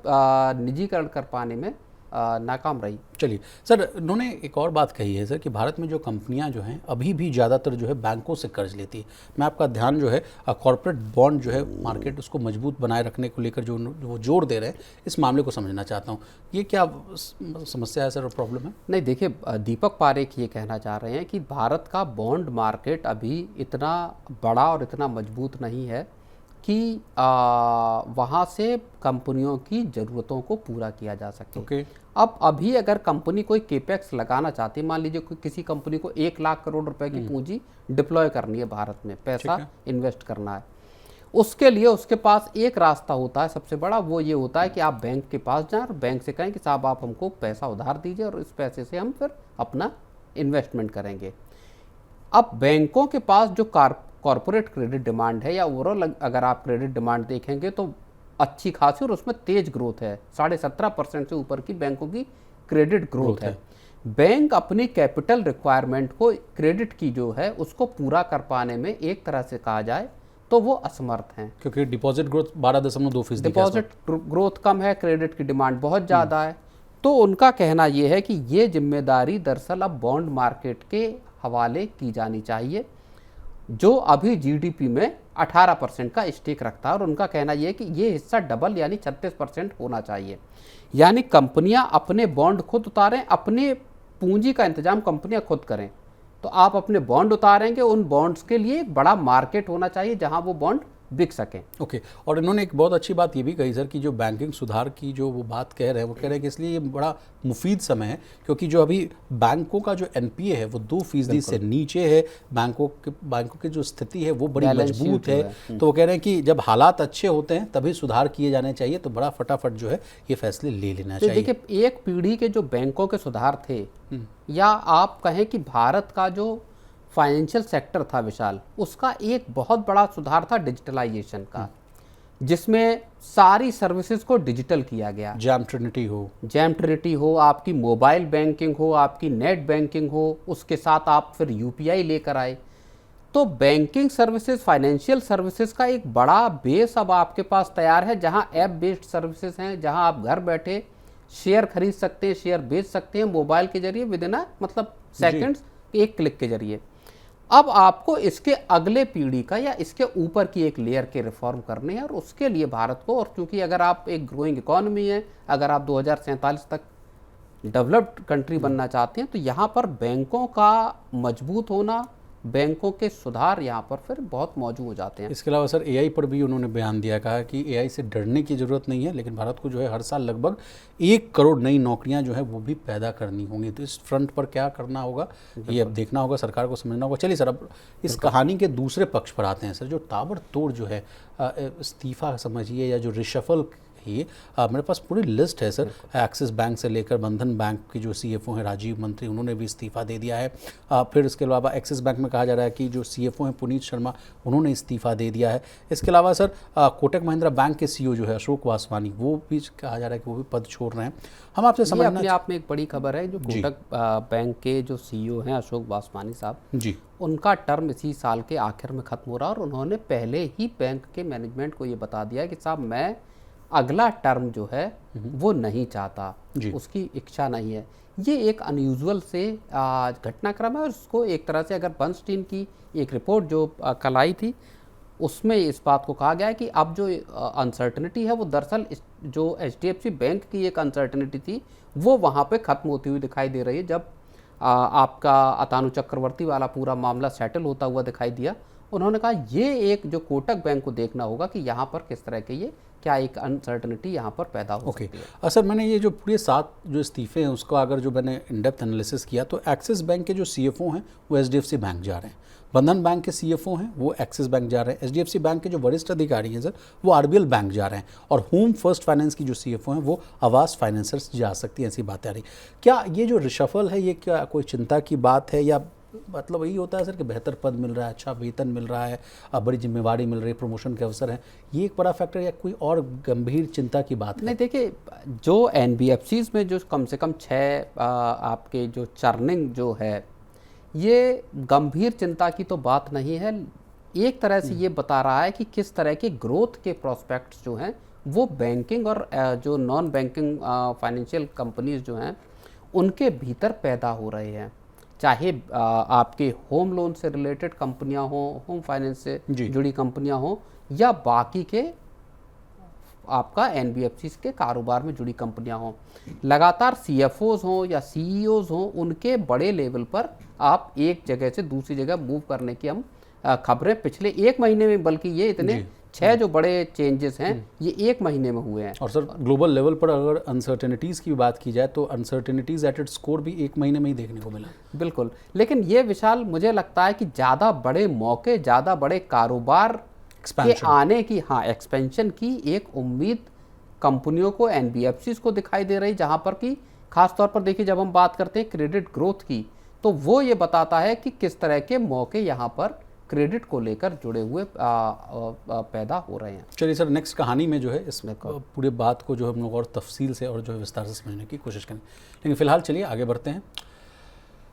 निजीकरण कर पाने में नाकाम रही। चलिए सर, उन्होंने एक और बात कही है सर कि भारत में जो कंपनियां जो हैं अभी भी ज़्यादातर जो है बैंकों से कर्ज लेती है। मैं आपका ध्यान जो है कॉर्पोरेट बॉन्ड जो है मार्केट उसको मजबूत बनाए रखने को लेकर जो वो जोर दे रहे हैं, इस मामले को समझना चाहता हूँ। ये क्या समस्या है सर, प्रॉब्लम है? नहीं देखिए, दीपक पारेख ये कहना चाह रहे हैं कि भारत का बॉन्ड मार्केट अभी इतना बड़ा और इतना मजबूत नहीं है कि वहाँ से कंपनियों की ज़रूरतों को पूरा किया जा सके। अब अभी अगर कंपनी कोई केपेक्स लगाना चाहती है, मान लीजिए किसी कंपनी को 1 लाख करोड़ रुपए की पूंजी डिप्लॉय करनी है, भारत में पैसा इन्वेस्ट करना है, उसके लिए उसके पास एक रास्ता होता है सबसे बड़ा, वो ये होता है कि आप बैंक के पास जाएं और बैंक से कहें कि साहब आप हमको पैसा उधार दीजिए और इस पैसे से हम फिर अपना इन्वेस्टमेंट करेंगे। अब बैंकों के पास जो कॉर्पोरेट क्रेडिट डिमांड है या ओवरऑल अगर आप क्रेडिट डिमांड देखेंगे तो अच्छी खासी और उसमें तेज ग्रोथ है, 17.5% से ऊपर की बैंकों की क्रेडिट ग्रोथ है। बैंक अपनी कैपिटल रिक्वायरमेंट को, क्रेडिट की जो है उसको पूरा कर पाने में एक तरह से कहा जाए तो वो असमर्थ हैं, क्योंकि डिपॉजिट ग्रोथ 12.2%, डिपॉजिट ग्रोथ कम है, क्रेडिट की डिमांड बहुत ज़्यादा है। तो उनका कहना ये है कि ये जिम्मेदारी दरअसल अब बॉन्ड मार्केट के हवाले की जानी चाहिए, जो अभी जीडीपी में 18% का स्टेक रखता है। और उनका कहना यह है कि ये हिस्सा डबल यानी 36% होना चाहिए, यानी कंपनियां अपने बॉन्ड खुद उतारें, अपने पूंजी का इंतजाम कंपनियां खुद करें। तो आप अपने बॉन्ड उतारेंगे, उन बॉन्ड्स के लिए एक बड़ा मार्केट होना चाहिए जहां वो बॉन्ड बिक सकें। ओके और इन्होंने एक बहुत अच्छी बात ये भी कही सर कि जो बैंकिंग सुधार की जो वो बात कह रहे हैं, वो कह रहे हैं कि इसलिए ये बड़ा मुफीद समय है क्योंकि जो अभी बैंकों का जो एनपीए है वो 2% से नीचे है, बैंकों की जो स्थिति है वो बड़ी बैलेंस मजबूत शीट जो है। तो वो कह रहे हैं कि जब हालात अच्छे होते हैं तभी सुधार किए जाने चाहिए, तो बड़ा फटाफट जो है ये फैसले ले लेना तो चाहिए। देखिए, एक पीढ़ी के जो बैंकों के सुधार थे, या आप कहें कि भारत का जो फाइनेंशियल सेक्टर था विशाल, उसका एक बहुत बड़ा सुधार था डिजिटलाइजेशन का, जिसमें सारी सर्विसेज को डिजिटल किया गया। जैम ट्रिनिटी हो, आपकी मोबाइल बैंकिंग हो, आपकी नेट बैंकिंग हो, उसके साथ आप फिर यूपीआई लेकर आए। तो बैंकिंग सर्विसेज, फाइनेंशियल सर्विसेज का एक बड़ा बेस अब आपके पास तैयार है, जहां ऐप बेस्ड सर्विसेज हैं, जहां आप घर बैठे शेयर खरीद सकते हैं, शेयर बेच सकते हैं मोबाइल के जरिए, विद इन मतलब सेकंड्स, एक क्लिक के जरिए। अब आपको इसके अगले पीढ़ी का या इसके ऊपर की एक लेयर के रिफॉर्म करने हैं, और उसके लिए भारत को, और क्योंकि अगर आप एक ग्रोइंग इकोनॉमी है, अगर आप 2047 तक डेवलप्ड कंट्री बनना चाहते हैं, तो यहाँ पर बैंकों का मजबूत होना, बैंकों के सुधार यहाँ पर फिर बहुत मौजूद हो जाते हैं। इसके अलावा सर एआई पर भी उन्होंने बयान दिया, कहा कि एआई से डरने की ज़रूरत नहीं है, लेकिन भारत को जो है हर साल लगभग 1 करोड़ नई नौकरियां जो है वो भी पैदा करनी होंगी। तो इस फ्रंट पर क्या करना होगा ये अब देखना होगा, सरकार को समझना होगा। चलिए सर, अब इस कहानी के दूसरे पक्ष पर आते हैं सर, जो ताबड़तोड़ जो है इस्तीफा समझिए या जो रिशफल, ये मेरे पास पूरी लिस्ट है सर। एक्सिस बैंक से लेकर बंधन बैंक की जो सीएफओ हैं राजीव मंत्री, उन्होंने भी इस्तीफा दे दिया है। फिर इसके अलावा एक्सिस बैंक में कहा जा रहा है कि जो सीएफओ हैं पुनीत शर्मा, उन्होंने इस्तीफा दे दिया है। इसके अलावा सर कोटक महिंद्रा बैंक के सीईओ जो है अशोक वासवानी, वो भी कहा जा रहा है कि वो भी पद छोड़ रहे हैं। हम आपसे समझना, अपने आप में एक बड़ी खबर है, जो कोटक बैंक के जो सीईओ हैं अशोक वासवानी साहब जी, उनका टर्म इसी साल के आखिर में खत्म हो रहा है, और उन्होंने पहले ही बैंक के मैनेजमेंट को ये बता दिया कि साहब मैं अगला टर्म जो है वो नहीं चाहता, उसकी इच्छा नहीं है। ये एक अनयूजुअल से घटनाक्रम है, और उसको एक तरह से, अगर बर्नस्टीन की एक रिपोर्ट जो कल आई थी, उसमें इस बात को कहा गया है कि अब जो अनसर्टनिटी है वो दरअसल जो HDFC बैंक की एक अनसर्टनिटी थी वो वहाँ पे ख़त्म होती हुई दिखाई दे रही है। जब आपका अतानु चक्रवर्ती वाला पूरा मामला सेटल होता हुआ दिखाई दिया, उन्होंने कहा ये एक जो कोटक बैंक को देखना होगा कि यहाँ पर किस तरह के, ये क्या एक अनसर्टनिटी यहाँ पर पैदा हो सकती है। सर मैंने ये जो पूरे 7 जो इस्तीफे हैं उसका अगर जो मैंने इन डेप्थ एनालिसिस किया, तो एक्सिस बैंक के जो सीएफओ हैं वो HDFC बैंक जा रहे हैं, बंधन बैंक के सीएफओ हैं वो एक्सिस बैंक जा रहे हैं, HDFC बैंक के जो वरिष्ठ अधिकारी हैं सर वो RBL बैंक जा रहे हैं, और होम फर्स्ट फाइनेंस की जो सीएफओ हैं वो आवास फाइनेंसर्स जा सकती हैं, ऐसी बातें आ रही। क्या ये जो रिशफल है ये क्या कोई चिंता की बात है, या मतलब यही होता है सर कि बेहतर पद मिल रहा है, अच्छा वेतन मिल रहा है, बड़ी जिम्मेवारी मिल रही है, प्रमोशन के अवसर हैं, ये एक बड़ा फैक्टर, या कोई और गंभीर चिंता की बात है? नहीं, देखिए, जो NBFCs में जो कम से कम 6 आपके जो चर्निंग जो है, ये गंभीर चिंता की तो बात नहीं है। एक तरह से ये बता रहा है कि किस तरह के ग्रोथ के प्रोस्पेक्ट्स जो हैं वो बैंकिंग और जो नॉन बैंकिंग फाइनेंशियल कंपनीज जो हैं उनके भीतर पैदा हो रहे हैं, चाहे आपके होम लोन से रिलेटेड कंपनियां हों, होम फाइनेंस से जुड़ी कंपनियां हों, या बाकी के आपका NBFCs के कारोबार में जुड़ी कंपनियां हों। लगातार CFOs हों या CEOs हों, उनके बड़े लेवल पर आप एक जगह से दूसरी जगह मूव करने की हम खबरें पिछले 1 महीने में, बल्कि ये इतने 6 जो बड़े चेंजेस हैं ये 1 महीने में हुए हैं। और सर ग्लोबल लेवल पर अगर अनसर्टेनिटीज़ की बात की जाए तो अनसर्टेनिटीज़ एट इट्स कोर भी 1 महीने में ही देखने को मिला। बिल्कुल, लेकिन ये विशाल मुझे लगता है कि ज़्यादा बड़े मौके, ज़्यादा बड़े कारोबार के आने की, एक्सपेंशन की एक उम्मीद कंपनियों को, NBFCs को दिखाई दे रही, जहाँ पर कि खास तौर पर देखिए जब हम बात करते हैं क्रेडिट ग्रोथ की, तो वो ये बताता है कि किस तरह के मौके यहाँ पर क्रेडिट को लेकर जुड़े हुए पैदा हो रहे हैं। चलिए सर, नेक्स्ट कहानी में जो है इसमें पूरे बात को जो हम लोग और तफसील से और जो है विस्तार से समझने की कोशिश करें, लेकिन फिलहाल चलिए आगे बढ़ते हैं।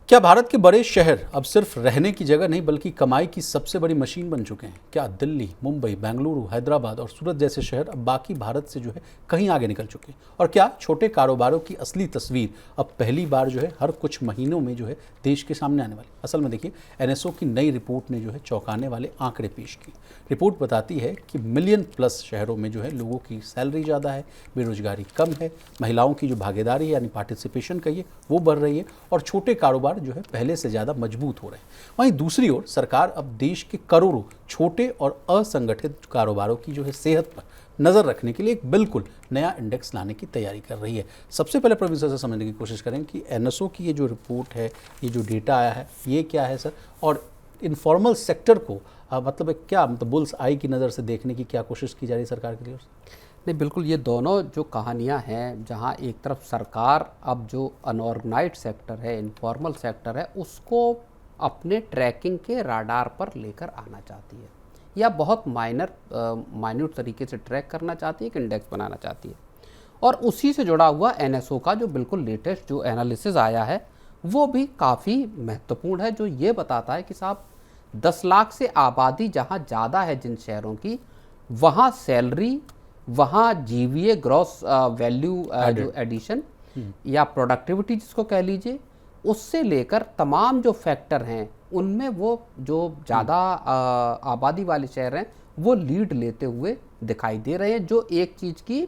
क्या भारत के बड़े शहर अब सिर्फ रहने की जगह नहीं बल्कि कमाई की सबसे बड़ी मशीन बन चुके हैं? क्या दिल्ली, मुंबई, बेंगलुरु, हैदराबाद और सूरत जैसे शहर अब बाकी भारत से जो है कहीं आगे निकल चुके हैं? और क्या छोटे कारोबारों की असली तस्वीर अब पहली बार जो है हर कुछ महीनों में जो है देश के सामने आने वाली? असल में देखिए, NSO की नई रिपोर्ट ने जो है चौंकाने वाले आंकड़े पेश किए। रिपोर्ट बताती है कि मिलियन प्लस शहरों में जो है लोगों की सैलरी ज़्यादा है, बेरोजगारी कम है, महिलाओं की जो भागीदारी है यानी पार्टिसिपेशन कहिए वो बढ़ रही है, और छोटे कारोबार जो है पहले से ज़्यादा मजबूत हो रहे हैं। वहीं दूसरी ओर सरकार अब देश के करोड़ों छोटे और असंगठित कारोबारों की जो है सेहत पर नज़र रखने के लिए एक बिल्कुल नया इंडेक्स लाने की तैयारी कर रही है। सबसे पहले प्रवीण सर से समझने की कोशिश करें कि एनएसओ की ये जो रिपोर्ट है, ये जो डेटा आया है, ये क्या है सर, और इनफॉर्मल सेक्टर को मतलब एक क्या मतलब बुल्स आई की नज़र से देखने की क्या कोशिश की जा रही है सरकार की तरफ से? नहीं, बिल्कुल, ये दोनों जो कहानियां हैं, जहां एक तरफ सरकार अब जो अनऑर्गेनाइज्ड सेक्टर है, इनफॉर्मल सेक्टर है, उसको अपने ट्रैकिंग के राडार पर लेकर आना चाहती है, या बहुत माइन्यूट तरीके से ट्रैक करना चाहती है, एक इंडेक्स बनाना चाहती है। और उसी से जुड़ा हुआ एनएसओ का जो बिल्कुल लेटेस्ट जो एनालिसिस आया है, वो भी काफ़ी महत्वपूर्ण है, जो ये बताता है कि साहब 10 लाख से आबादी जहाँ ज़्यादा है जिन शहरों की, वहाँ सैलरी, वहाँ जीवीए ग्रॉस वैल्यू जो एडिशन या प्रोडक्टिविटी जिसको कह लीजिए, उससे लेकर तमाम जो फैक्टर हैं, उनमें वो जो ज़्यादा आबादी वाले शहर हैं वो लीड लेते हुए दिखाई दे रहे हैं, जो एक चीज़ की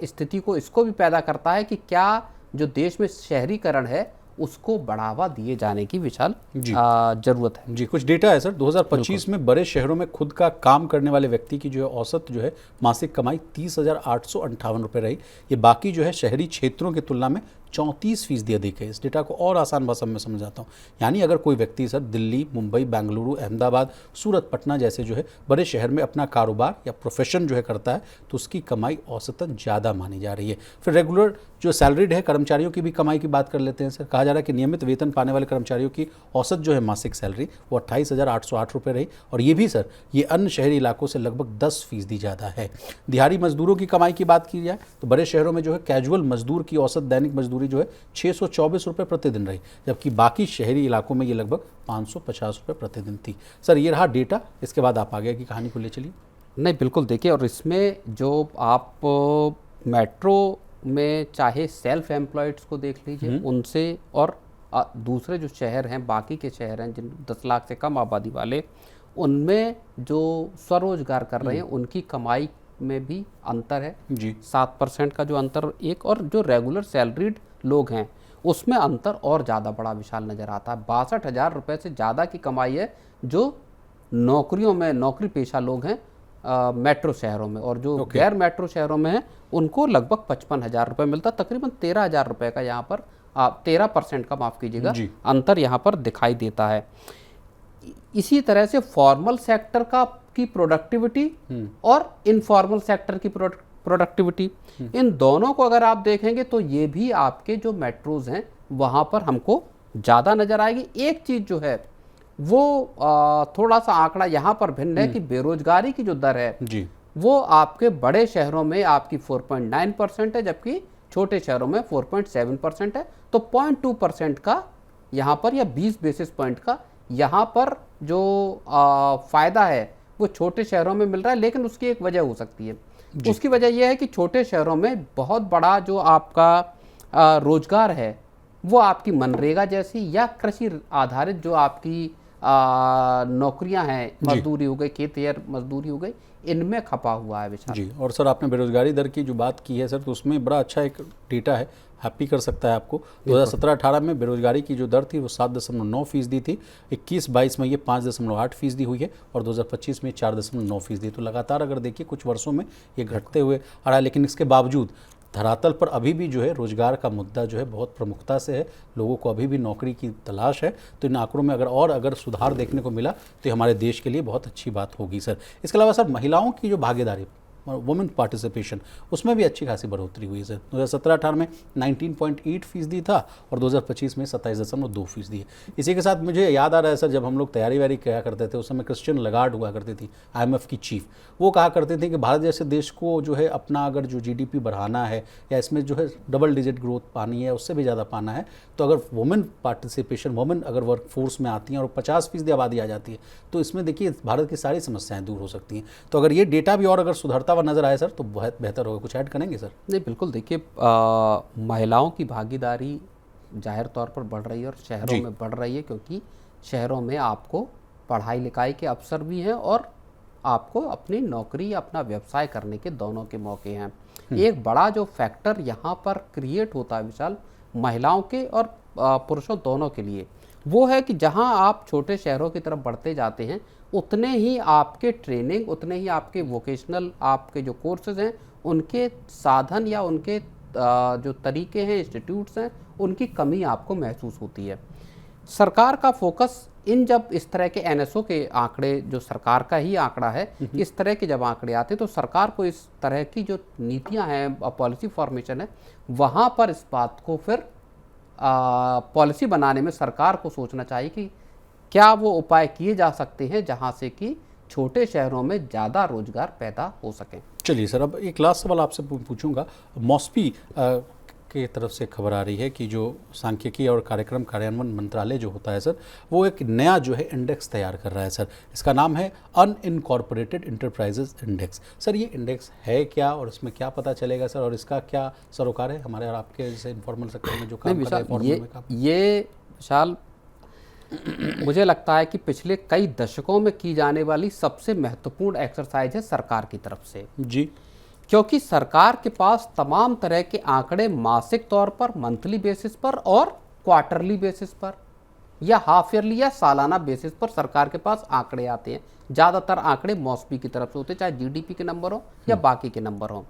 स्थिति को इसको भी पैदा करता है कि क्या जो देश में शहरीकरण है उसको बढ़ावा दिए जाने की विशाल जरूरत है। जी, कुछ डेटा है सर। 2025 में बड़े शहरों में खुद का काम करने वाले व्यक्ति की जो है औसत जो है मासिक कमाई 30,858 रुपये रही। ये बाकी जो है शहरी क्षेत्रों की तुलना में 34% अधिक है। इस डेटा को और आसान भाषा में समझाता हूँ। यानी अगर कोई व्यक्ति सर दिल्ली, मुंबई, बेंगलुरु, अहमदाबाद, सूरत, पटना जैसे जो है बड़े शहर में अपना कारोबार या प्रोफेशन जो है करता है, तो उसकी कमाई औसतन ज़्यादा मानी जा रही है। फिर रेगुलर जो सैलरीड है कर्मचारियों की भी कमाई की बात कर लेते हैं सर। कहा जा रहा है कि नियमित वेतन पाने वाले कर्मचारियों की औसत जो है मासिक सैलरी वो 28,808 रुपये रही, और ये भी सर ये अन्य शहरी इलाकों से लगभग 10% ज़्यादा है। दिहाड़ी मजदूरों की कमाई की बात की जाए तो बड़े शहरों में जो है कैजुअल मजदूर की औसत दैनिक मजदूरी जो है 624 रुपये प्रतिदिन रही, जबकि बाकी शहरी इलाकों में ये लगभग 550 रुपये प्रतिदिन थी। सर ये रहा डेटा, इसके बाद आप आगे की कहानी को ले चलिए। नहीं, बिल्कुल, देखिए, और इसमें जो आप मेट्रो में चाहे सेल्फ एम्प्लॉयड्स को देख लीजिए, उनसे, और दूसरे जो शहर हैं, बाकी के शहर हैं जिन 10 लाख से कम आबादी वाले, उनमें जो स्वरोजगार कर रहे हैं उनकी कमाई में भी अंतर है जी। 7% का जो अंतर एक, और जो रेगुलर सैलरीड लोग हैं उसमें अंतर और ज़्यादा बड़ा विशाल नज़र आता है। 62,000 रुपये से ज़्यादा की कमाई है जो नौकरियों में, नौकरी पेशा लोग हैं मेट्रो शहरों में, और जो गैर मेट्रो शहरों में हैं उनको लगभग 55,000 रुपये मिलता, तकरीबन 13,000 रुपये का यहाँ पर 13% का, माफ़ कीजिएगा, अंतर यहाँ पर दिखाई देता है। इसी तरह से फॉर्मल सेक्टर की प्रोडक्टिविटी और इनफॉर्मल सेक्टर की प्रोडक्टिविटी, इन दोनों को अगर आप देखेंगे तो ये भी आपके जो मेट्रोज हैं वहाँ पर हमको ज़्यादा नज़र आएगी। एक चीज़ जो है वो थोड़ा सा आंकड़ा यहाँ पर भिन्न है कि बेरोजगारी की जो दर है जी, वो आपके बड़े शहरों में आपकी 4.9% है, जबकि छोटे शहरों में 4.7% है। तो 0.2% का यहाँ पर, या 20 बेसिस पॉइंट का यहाँ पर जो फ़ायदा है वो छोटे शहरों में मिल रहा है। लेकिन उसकी एक वजह हो सकती है, उसकी वजह यह है कि छोटे शहरों में बहुत बड़ा जो आपका रोजगार है वो आपकी मनरेगा जैसी या कृषि आधारित जो आपकी नौकरियां हैं, मजदूरी हो गई, खेत या मजदूरी हो गई, इनमें खपा हुआ है विशाल जी। और सर आपने बेरोजगारी दर की जो बात की है सर, तो उसमें बड़ा अच्छा एक डेटा है, हैप्पी कर सकता है आपको। 2017-18 में बेरोजगारी की जो दर थी वो 7.9% थी, 21-22 में ये 5.8% हुई है, और 2025 में 4.9%। तो लगातार अगर देखिए कुछ वर्षों में ये घटते हुए आ रहा है, लेकिन इसके बावजूद धरातल पर अभी भी जो है रोजगार का मुद्दा जो है बहुत प्रमुखता से है, लोगों को अभी भी नौकरी की तलाश है। तो इन आंकड़ों में अगर सुधार देखने को मिला तो हमारे देश के लिए बहुत अच्छी बात होगी सर। इसके अलावा सर महिलाओं की जो भागीदारी, वुमेन पार्टिसिपेशन, उसमें भी अच्छी खासी बढ़ोतरी हुई है सर। 2017-18 में 19.8% था और 2025 में 27.2% है। इसी के साथ मुझे याद आ रहा है सर, जब हम लोग तैयारी वैयारी किया करते थे उस समय क्रिस्टियन लगार्ड हुआ करती थी, IMF की चीफ, वो कहा करते थे कि भारत जैसे देश को जो है अपना अगर जो GDP बढ़ाना है या इसमें जो है डबल डिजिट ग्रोथ पानी है, उससे भी ज़्यादा पाना है, तो अगर वुमेन पार्टिसिपेशन, वुमेन अगर वर्क फोर्स में आती हैं और 50% आबादी आ जाती है तो इसमें देखिए भारत की सारी समस्याएं दूर हो सकती हैं। तो अगर ये डेटा भी और अगर सुधरता हुआ नजर आए सर तो बहुत बेहतर होगा। कुछ ऐड करेंगे सर? नहीं, बिल्कुल, देखिए, महिलाओं की भागीदारी जाहिर तौर पर बढ़ रही है और शहरों में बढ़ रही है, क्योंकि शहरों में आपको पढ़ाई लिखाई के अवसर भी हैं और आपको अपनी नौकरी या अपना व्यवसाय करने के दोनों के मौके हैं। एक बड़ा जो फैक्टर यहाँ पर क्रिएट होता है विशाल, महिलाओं के और पुरुषों दोनों के लिए, वो है कि जहां आप छोटे शहरों की तरफ बढ़ते जाते हैं उतने ही आपके ट्रेनिंग, उतने ही आपके वोकेशनल आपके जो कोर्सेज हैं उनके साधन या उनके जो तरीके हैं, इंस्टीट्यूट्स हैं, उनकी कमी आपको महसूस होती है। सरकार का फोकस इन जब इस तरह के एनएसओ के आंकड़े, जो सरकार का ही आंकड़ा है, इस तरह के जब आंकड़े आते तो सरकार को इस तरह की जो नीतियां हैं, पॉलिसी फॉर्मेशन है, वहाँ पर इस बात को फिर पॉलिसी बनाने में सरकार को सोचना चाहिए कि क्या वो उपाय किए जा सकते हैं जहाँ से कि छोटे शहरों में ज़्यादा रोजगार पैदा हो सकें। चलिए सर, अब एक लास्ट सवाल आपसे पूछूंगा। मॉस्पी के तरफ से खबर आ रही है कि जो सांख्यिकी और कार्यक्रम कार्यान्वयन मंत्रालय जो होता है सर, वो एक नया जो है इंडेक्स तैयार कर रहा है सर। इसका नाम है अनइनकॉर्पोरेटेड इंटरप्राइजेज इंडेक्स। सर ये इंडेक्स है क्या और इसमें क्या पता चलेगा सर, और इसका क्या सरोकार है हमारे और आपके जैसे इन्फॉर्मल सेक्टर में जो काम कर रहे हैं? ये विशाल, मुझे लगता है कि पिछले कई दशकों में की जाने वाली सबसे महत्वपूर्ण एक्सरसाइज है सरकार की तरफ से जी, क्योंकि सरकार के पास तमाम तरह के आंकड़े मासिक तौर पर, मंथली बेसिस पर और क्वार्टरली बेसिस पर या हाफ ईयरली या सालाना बेसिस पर सरकार के पास आंकड़े आते हैं। ज़्यादातर आंकड़े मॉस्पी की तरफ से होते हैं, चाहे जीडीपी के नंबर हो या बाकी के नंबर हो।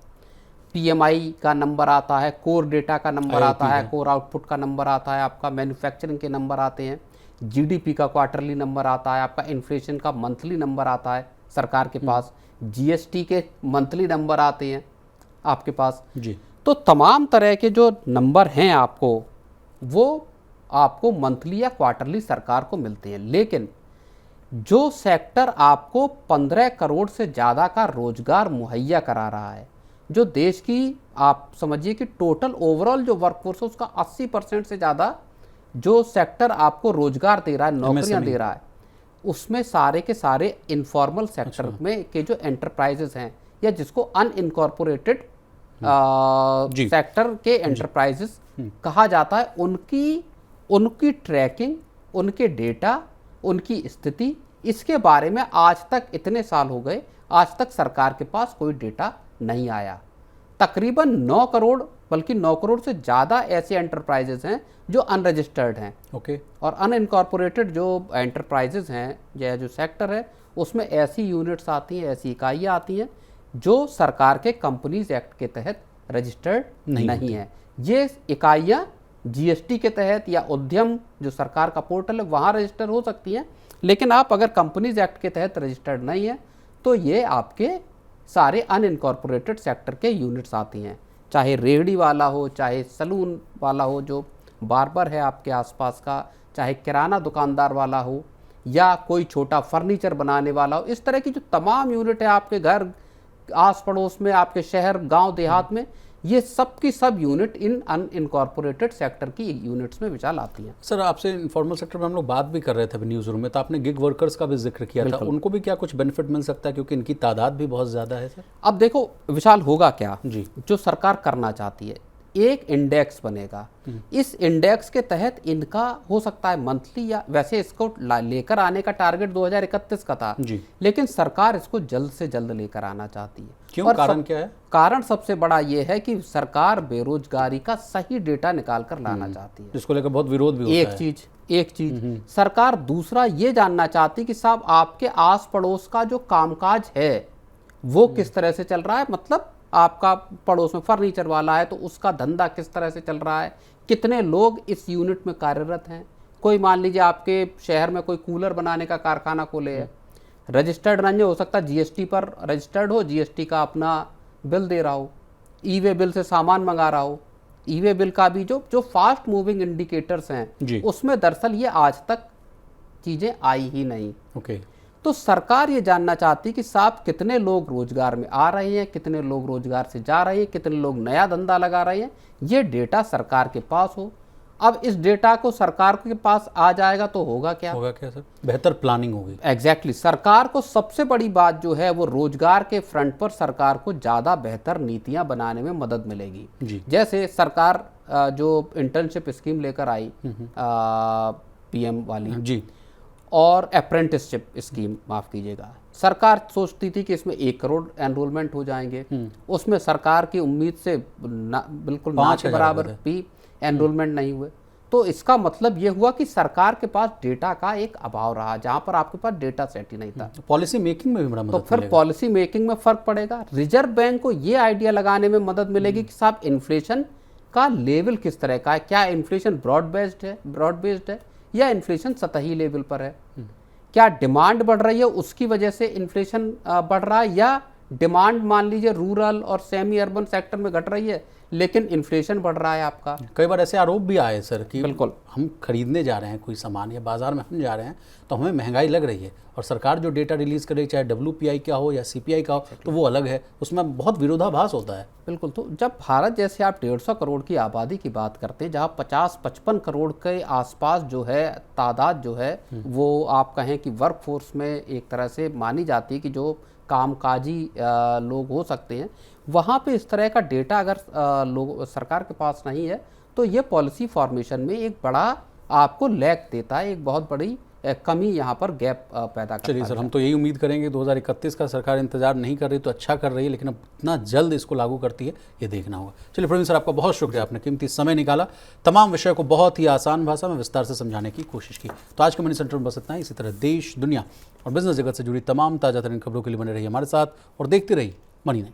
पीएमआई का नंबर आता है, कोर डेटा का नंबर आता है, कोर आउटपुट का नंबर आता है, आपका मैन्युफैक्चरिंग के नंबर आते हैं, जीडीपी का क्वार्टरली नंबर आता है, आपका इन्फ्लेशन का मंथली नंबर आता है सरकार के पास, जीएसटी के मंथली नंबर आते हैं आपके पास जी। तो तमाम तरह के जो नंबर हैं आपको, वो आपको मंथली या क्वार्टरली सरकार को मिलते हैं। लेकिन जो सेक्टर आपको 15 करोड़ से ज़्यादा का रोजगार मुहैया करा रहा है, जो देश की आप समझिए कि टोटल ओवरऑल जो वर्कफोर्स है उसका 80% से ज़्यादा जो सेक्टर आपको रोजगार दे रहा है, नौकरियां दे रहा है, उसमें सारे के सारे इनफॉर्मल सेक्टर में के जो एंटरप्राइजेस हैं या जिसको अनइनकॉर्पोरेटेड सेक्टर के एंटरप्राइजेस कहा जाता है, उनकी ट्रैकिंग, उनके डेटा, उनकी स्थिति, इसके बारे में आज तक इतने साल हो गए, आज तक सरकार के पास कोई डेटा नहीं आया। तकरीबन 9 करोड़, बल्कि 9 करोड़ से ज़्यादा ऐसे एंटरप्राइजेस हैं जो अनरजिस्टर्ड हैं। ओके। और अनइनकॉर्पोरेटेड जो एंटरप्राइजेस हैं या जो सेक्टर है उसमें ऐसी यूनिट्स आती हैं, ऐसी इकाइयाँ आती हैं जो सरकार के कंपनीज एक्ट के तहत रजिस्टर्ड नहीं है। ये इकाइयाँ जीएसटी के तहत या उद्यम जो सरकार का पोर्टल है वहाँ रजिस्टर हो सकती हैं, लेकिन आप अगर कंपनीज एक्ट के तहत रजिस्टर्ड नहीं है तो ये आपके सारे अनइनकॉर्पोरेटेड सेक्टर के यूनिट्स आती हैं, चाहे रेहड़ी वाला हो, चाहे सलून वाला हो जो बार्बर है आपके आसपास का, चाहे किराना दुकानदार वाला हो या कोई छोटा फर्नीचर बनाने वाला हो। इस तरह की जो तमाम यूनिट है आपके घर आस पड़ोस में, आपके शहर गांव देहात में, ये सब की सब यूनिट इन अनइनकॉर्पोरेटेड सेक्टर की यूनिट्स में विशाल आती हैं। सर आपसे इनफॉर्मल सेक्टर में हम लोग बात भी कर रहे थे अभी न्यूज़ रूम में, तो आपने गिग वर्कर्स का भी जिक्र किया था, उनको भी क्या कुछ बेनिफिट मिल सकता है क्योंकि इनकी तादाद भी बहुत ज़्यादा है सर? अब देखो विशाल, होगा क्या जी, जो सरकार करना चाहती है, एक इंडेक्स बनेगा, इस इंडेक्स के तहत इनका हो सकता है मंथली, या वैसे इसको लेकर आने का टारगेट 2031 का था जी, लेकिन सरकार इसको जल्द से जल्द लेकर आना चाहती है। क्यों, कारण क्या है? कारण सबसे बड़ा ये है कि सरकार बेरोजगारी का सही डेटा निकाल कर लाना चाहती है, जिसको लेकर बहुत विरोध भी होता है। एक चीज सरकार दूसरा ये जानना चाहती कि साहब आपके आस पड़ोस का जो कामकाज है वो किस तरह से चल रहा है, मतलब आपका पड़ोस में फर्नीचर वाला है तो उसका धंधा किस तरह से चल रहा है, कितने लोग इस यूनिट में कार्यरत हैं। कोई मान लीजिए आपके शहर में कोई कूलर बनाने का कारखाना खोले है, रजिस्टर्ड नहीं हो सकता, जीएसटी पर रजिस्टर्ड हो, जीएसटी का अपना बिल दे रहा हो, ई वे बिल से सामान मंगा रहा हो, ई वे बिल का भी जो फास्ट मूविंग इंडिकेटर्स हैं उसमें दरअसल ये आज तक चीज़ें आई ही नहीं। ओके। तो सरकार ये जानना चाहती कि साहब कितने लोग रोजगार में आ रहे हैं, कितने लोग रोजगार से जा रहे हैं, कितने लोग नया धंधा लगा रहे हैं, ये डेटा सरकार के पास हो। अब इस डेटा को सरकार के पास आ जाएगा तो होगा क्या सर? बेहतर प्लानिंग होगी। एग्जैक्टली सरकार को सबसे बड़ी बात जो है वो रोजगार के फ्रंट पर सरकार को ज़्यादा बेहतर नीतियां बनाने में मदद मिलेगी जी। जैसे सरकार जो इंटर्नशिप स्कीम लेकर आई पीएम वाली जी, और अप्रेंटिसशिप स्कीम, माफ़ कीजिएगा, सरकार सोचती थी कि इसमें 1 करोड़ एनरोलमेंट हो जाएंगे, उसमें सरकार की उम्मीद से बिल्कुल ना के बराबर भी एनरोलमेंट नहीं हुए। तो इसका मतलब ये हुआ कि सरकार के पास डेटा का एक अभाव रहा, जहां पर आपके पास डेटा सेट ही नहीं था। पॉलिसी मेकिंग में भी बड़ा तो मदद फिर मिलेगा। पॉलिसी मेकिंग में फर्क पड़ेगा। रिजर्व बैंक को ये आइडिया लगाने में मदद मिलेगी कि साहब इन्फ्लेशन का लेवल किस तरह का है, क्या इन्फ्लेशन ब्रॉड बेस्ड है या इन्फ्लेशन सतही लेवल पर है, क्या डिमांड बढ़ रही है उसकी वजह से इन्फ्लेशन बढ़ रहा है, या डिमांड मान लीजिए रूरल और सेमी अर्बन सेक्टर में घट रही है लेकिन इन्फ्लेशन बढ़ रहा है आपका। कई बार ऐसे आरोप भी आए सर कि बिल्कुल। हम खरीदने जा रहे हैं कोई सामान या बाजार में हम जा रहे हैं तो हमें महंगाई लग रही है और सरकार जो डेटा रिलीज करे चाहे WPI का हो या CPI का हो तो वो अलग है, उसमें बहुत विरोधाभास होता है। बिल्कुल। तो जब भारत जैसे आप 150 करोड़ की आबादी की बात करते हैं, जहाँ 50-55 करोड़ के आसपास जो है तादाद जो है वो आप कहें कि वर्क फोर्स में एक तरह से मानी जाती है कि जो कामकाजी लोग हो सकते हैं, वहाँ पे इस तरह का डेटा अगर लोग सरकार के पास नहीं है तो ये पॉलिसी फॉर्मेशन में एक बड़ा आपको लैग देता है, एक बहुत बड़ी कमी यहाँ पर गैप पैदा करता है। चलिए सर, हम तो यही उम्मीद करेंगे 2031 का सरकार इंतजार नहीं कर रही तो अच्छा कर रही है, लेकिन अब इतना जल्द इसको लागू करती है ये देखना होगा। चलिए प्रवीण सर, आपका बहुत शुक्रिया, आपने कीमती समय निकाला, तमाम विषय को बहुत ही आसान भाषा में विस्तार से समझाने की कोशिश की। तो आज के मनी सेंटर में बस इतना ही। इसी तरह देश, दुनिया और बिजनेस जगत से जुड़ी तमाम ताज़ा तरीन खबरों के लिए बने रहिए हमारे साथ और देखते रहिए मनी9।